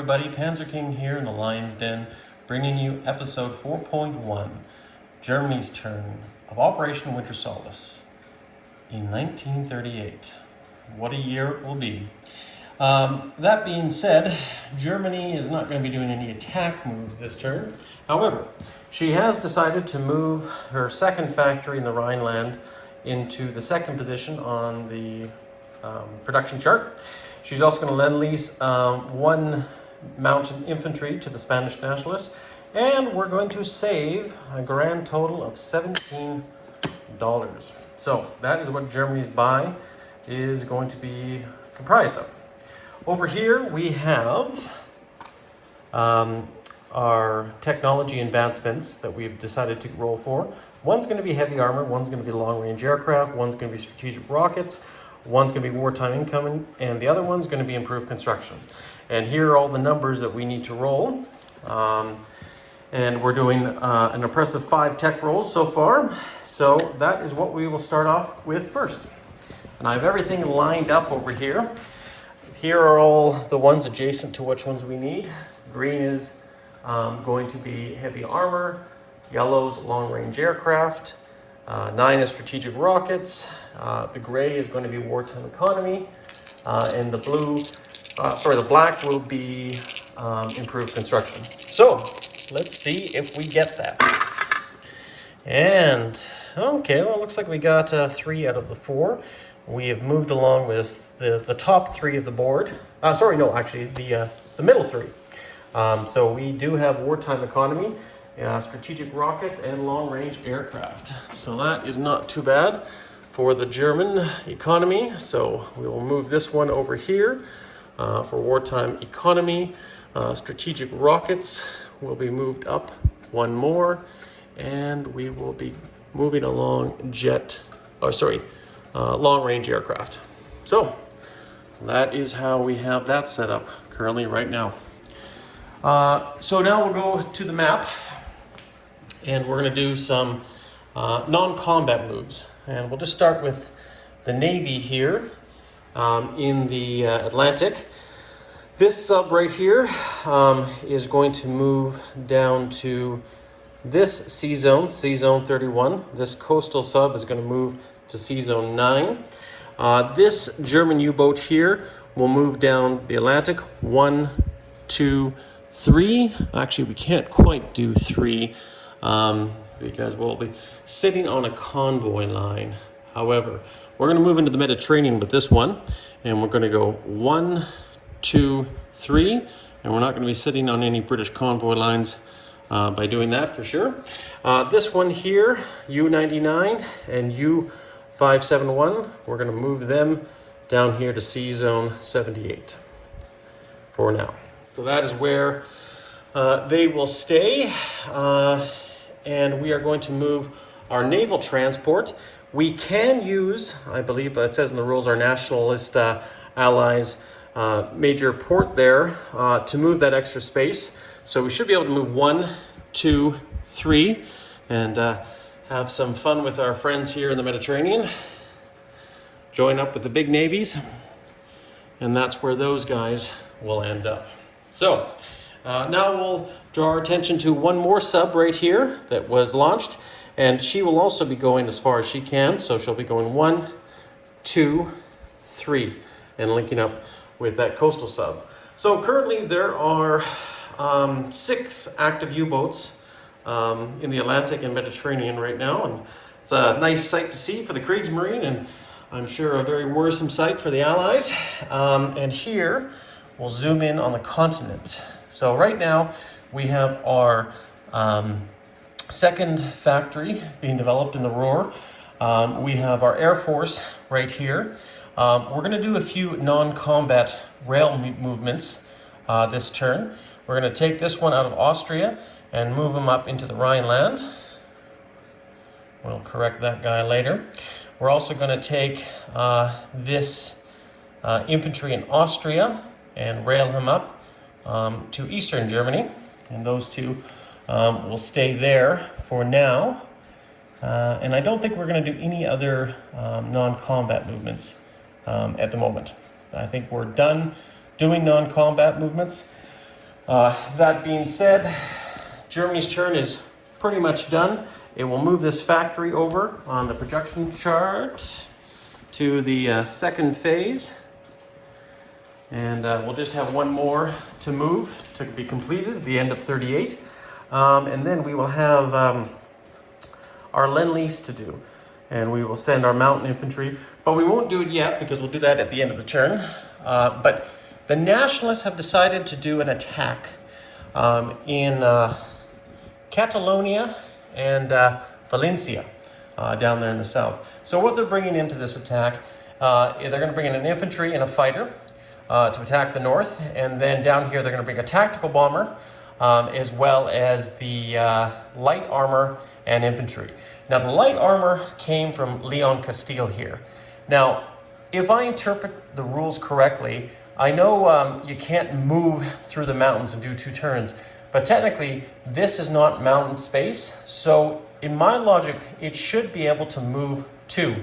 everybody, Panzer King here in the Lion's Den, bringing you episode 4.1, Germany's turn of Operation Winter Solace in 1938. What a year it will be. That being said, Germany is not going to be doing any attack moves this turn. However, she has decided to move her second factory in the Rhineland into the second position on the production chart. She's also going to lend-lease one mountain infantry to the Spanish Nationalists, and we're going to save a grand total of $17. So that is what Germany's buy is going to be comprised of. Over here we have our technology advancements that we've decided to roll for. One's going to be heavy armor, one's going to be long-range aircraft, one's going to be strategic rockets, one's going to be wartime incoming, and the other one's going to be improved construction. And here are all the numbers that we need to roll. And we're doing an impressive 5 tech rolls so far. So that is what we will start off with first. And I have everything lined up over here. Here are all the ones adjacent to which ones we need. Green is going to be heavy armor. Yellow's long-range aircraft. 9 is strategic rockets. The gray is going to be wartime economy. And the the black will be improved construction. So let's see if we get that. And okay, well, it looks like we got 3 out of the 4. We have moved along with the top 3 of the board. The middle 3. So we do have wartime economy, strategic rockets, and long-range aircraft. So that is not too bad for the German economy. So we will move this one over here for wartime economy. Strategic rockets will be moved up one more, and we will be moving along long-range aircraft. So that is how we have that set up currently right now. So now we'll go to the map, and we're going to do some non-combat moves. And we'll just start with the Navy here in the Atlantic. This sub right here is going to move down to this C-zone, C-zone 31. This coastal sub is going to move to C-zone 9. This German U-boat here will move down the Atlantic. 1, 2, 3. Actually, we can't quite do 3 because we'll be sitting on a convoy line. However, we're going to move into the Mediterranean with this one, and we're going to go 1, 2, 3, and we're not going to be sitting on any British convoy lines by doing that for sure. This one here, U-99 and U-571, we're going to move them down here to C-zone 78 for now. So that is where they will stay, and we are going to move our naval transport. We can use, I believe it says in the rules, our nationalist allies major port there to move that extra space. So we should be able to move 1, 2, 3 and have some fun with our friends here in the Mediterranean. Join up with the big navies, and that's where those guys will end up. So now we'll draw our attention to one more sub right here that was launched, and she will also be going as far as she can. So she'll be going 1, 2, 3 and linking up with that coastal sub. So currently there are 6 active U-boats in the Atlantic and Mediterranean right now, and it's a nice sight to see for the Kriegsmarine, and I'm sure a very worrisome sight for the Allies. And here we'll zoom in on the continent. So right now we have our second factory being developed in the Ruhr. We have our Air Force right here. We're going to do a few non-combat rail movements this turn. We're going to take this one out of Austria and move him up into the Rhineland. We'll correct that guy later. We're also going to take this infantry in Austria and rail him up to Eastern Germany. And those two will stay there for now. And I don't think we're going to do any other non-combat movements at the moment. I think we're done doing non-combat movements. That being said, Germany's turn is pretty much done. It will move this factory over on the projection chart to the second phase. And we'll just have one more to move to be completed at the end of 38. And then we will have our Lend-Lease to do. And we will send our mountain infantry, but we won't do it yet because we'll do that at the end of the turn. But the Nationalists have decided to do an attack in Catalonia and Valencia down there in the south. So what they're bringing into this attack, they're going to bring in an infantry and a fighter to attack the north, and then down here they're going to bring a tactical bomber as well as the light armor and infantry. Now the light armor came from Leon Castile here. Now, if I interpret the rules correctly, I know you can't move through the mountains and do 2 turns, but technically this is not mountain space, so in my logic it should be able to move 2.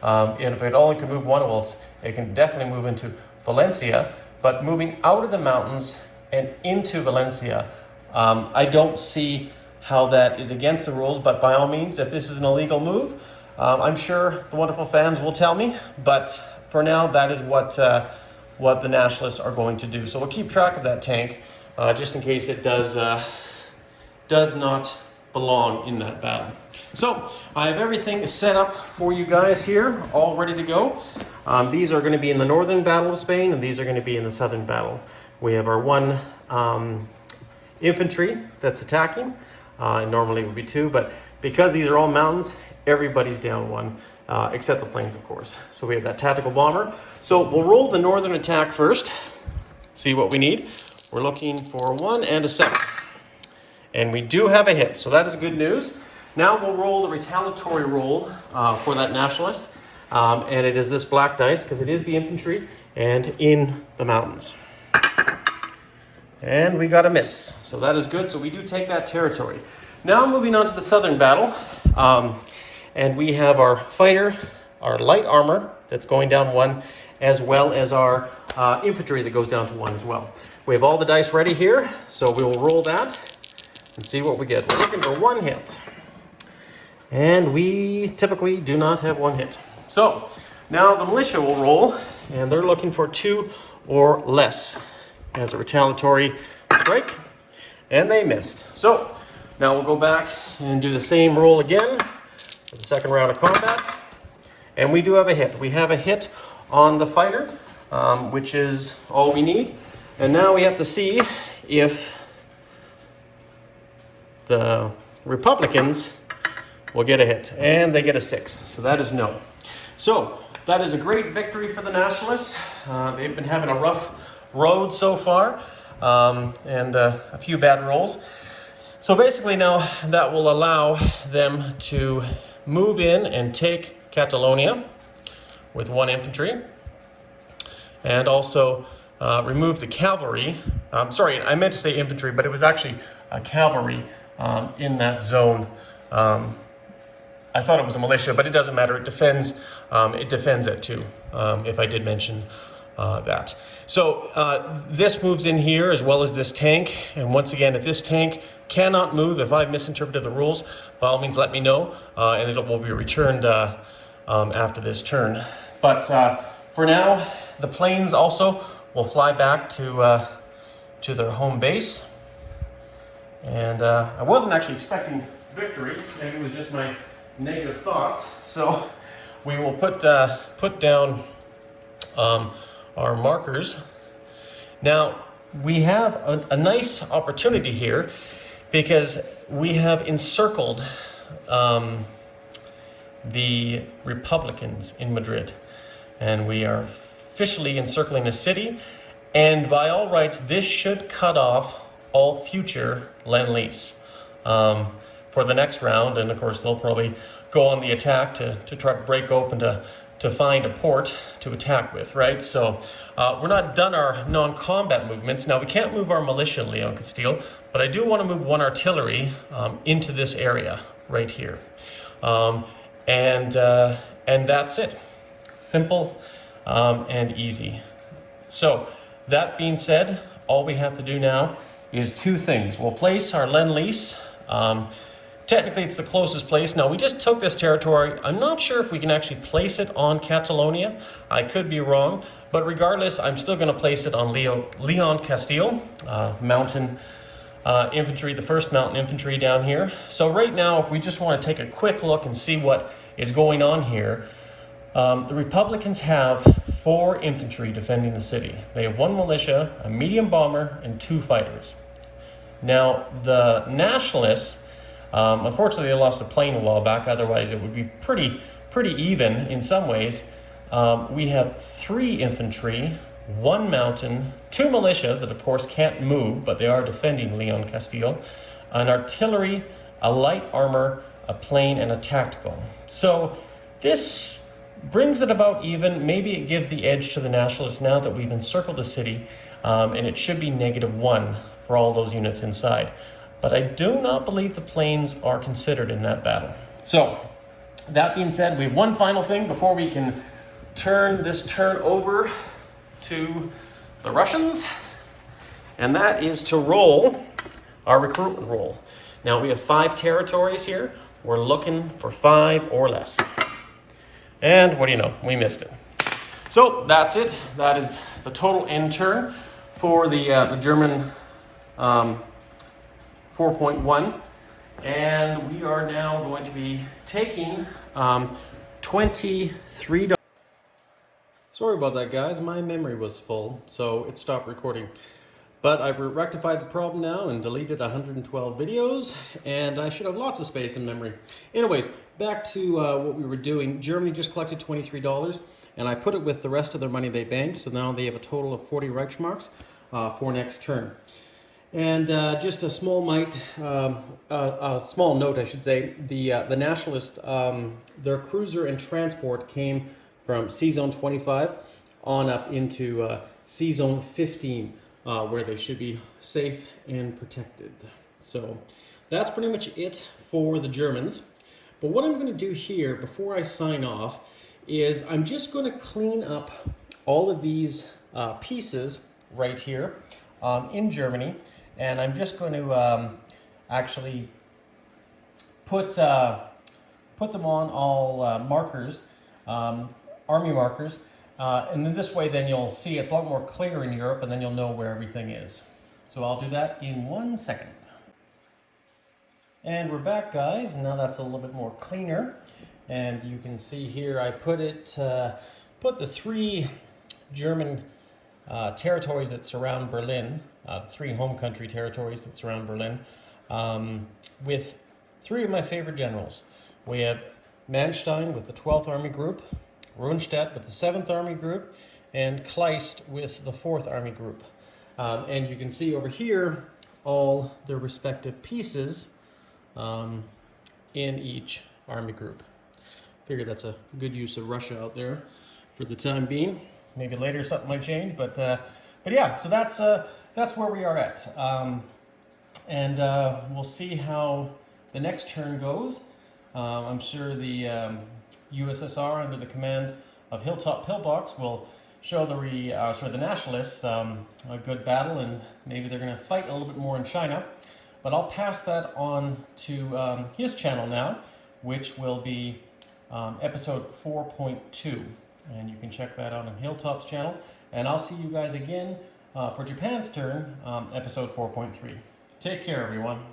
And if it only can move 1, well, it can definitely move into Valencia, but moving out of the mountains and into Valencia, I don't see how that is against the rules, but by all means, if this is an illegal move, I'm sure the wonderful fans will tell me, but for now, that is what the Nationalists are going to do. So we'll keep track of that tank, just in case it does not belong in that battle. So I have everything set up for you guys here, all ready to go. These are going to be in the northern battle of Spain, and these are going to be in the southern battle. We have our 1 infantry that's attacking. Normally it would be 2, but because these are all mountains, everybody's down 1, except the planes, of course. So we have that tactical bomber. So we'll roll the northern attack first, see what we need. We're looking for 1 and a 7. And we do have a hit, so that is good news. Now we'll roll the retaliatory roll for that Nationalist. And it is this black dice, because it is the infantry and in the mountains. And we got a miss, so that is good. So we do take that territory. Now moving on to the southern battle, and we have our fighter, our light armor that's going down 1, as well as our infantry that goes down to 1 as well. We have all the dice ready here, so we will roll that and see what we get. We're looking for 1 hit, and we typically do not have 1 hit. So now the militia will roll, and they're looking for 2 or less as a retaliatory strike, and they missed. So now we'll go back and do the same roll again for the second round of combat, and we do have a hit. We have a hit on the fighter, which is all we need. And now we have to see if the Republicans will get a hit, and they get a 6. So that is no. So that is a great victory for the Nationalists. They've been having a rough road so far, and a few bad rolls. So basically now that will allow them to move in and take Catalonia with 1 infantry, and also remove the cavalry. Sorry, I meant to say infantry, but it was actually cavalry in that zone. I thought it was a militia, but it doesn't matter. It defends it too, if I did mention that. So this moves in here as well as this tank. And once again, if this tank cannot move, if I've misinterpreted the rules, by all means let me know, and it will be returned after this turn. But for now, the planes also will fly back to their home base. And I wasn't actually expecting victory. Maybe it was just my negative thoughts. So we will put down our markers. Now we have a nice opportunity here because we have encircled the Republicans in Madrid, and we are officially encircling the city, and by all rights this should cut off all future Lend-Lease for the next round. And of course they'll probably go on the attack to try to break open to find a port to attack with, right? So we're not done our non-combat movements. Now we can't move our militia, Leon Castile, but I do want to move 1 artillery into this area right here. And that's it. Simple and easy. So that being said, all we have to do now is two things. We'll place our Lend-Lease. Technically, it's the closest place. Now, we just took this territory. I'm not sure if we can actually place it on Catalonia. I could be wrong. But regardless, I'm still going to place it on Leon Castile, mountain infantry, the 1st Mountain Infantry down here. So right now, if we just want to take a quick look and see what is going on here, the Republicans have 4 infantry defending the city. They have 1 militia, a medium bomber, and 2 fighters. Now, the Nationalists, unfortunately, they lost a plane a while back. Otherwise, it would be pretty even in some ways. We have 3 infantry, 1 mountain, 2 militia that, of course, can't move, but they are defending Leon Castile, an artillery, a light armor, a plane, and a tactical. So this brings it about even. Maybe it gives the edge to the Nationalists now that we've encircled the city, and it should be -1 for all those units inside. But I do not believe the planes are considered in that battle. So, that being said, we have one final thing before we can turn over to the Russians, and that is to roll our recruitment roll. Now, we have 5 territories here. We're looking for 5 or less. And what do you know? We missed it. So that's it. That is the total end turn for the German 4.1. And we are now going to be taking $23. Sorry about that, guys. My memory was full, so it stopped recording. But I've rectified the problem now and deleted 112 videos, and I should have lots of space in memory. Anyways, back to what we were doing. Germany just collected $23, and I put it with the rest of their money they banked, so now they have a total of 40 Reichsmarks for next turn. And just a small small note, I should say, the Nationalists, their cruiser and transport came from C-Zone 25 on up into C-Zone 15. Where they should be safe and protected. So that's pretty much it for the Germans. But what I'm going to do here before I sign off is I'm just going to clean up all of these pieces right here in Germany, and I'm just going to actually put them on all markers, army markers. And then this way, then you'll see it's a lot more clear in Europe, and then you'll know where everything is. So I'll do that in 1 second. And we're back, guys. Now that's a little bit more cleaner. And you can see here I put the 3 German territories that surround Berlin, 3 home country territories that surround Berlin, with 3 of my favorite generals. We have Manstein with the 12th Army Group, Rundstedt with the 7th Army Group, and Kleist with the 4th Army Group. And you can see over here all their respective pieces in each Army Group. Figure that's a good use of Russia out there for the time being. Maybe later something might change, but yeah, so that's where we are at. And we'll see how the next turn goes. I'm sure the USSR under the command of Hilltop Pillbox will show the Nationalists a good battle, and maybe they're going to fight a little bit more in China. But I'll pass that on to his channel now, which will be episode 4.2, and you can check that out on Hilltop's channel. And I'll see you guys again for Japan's turn, episode 4.3. Take care, everyone.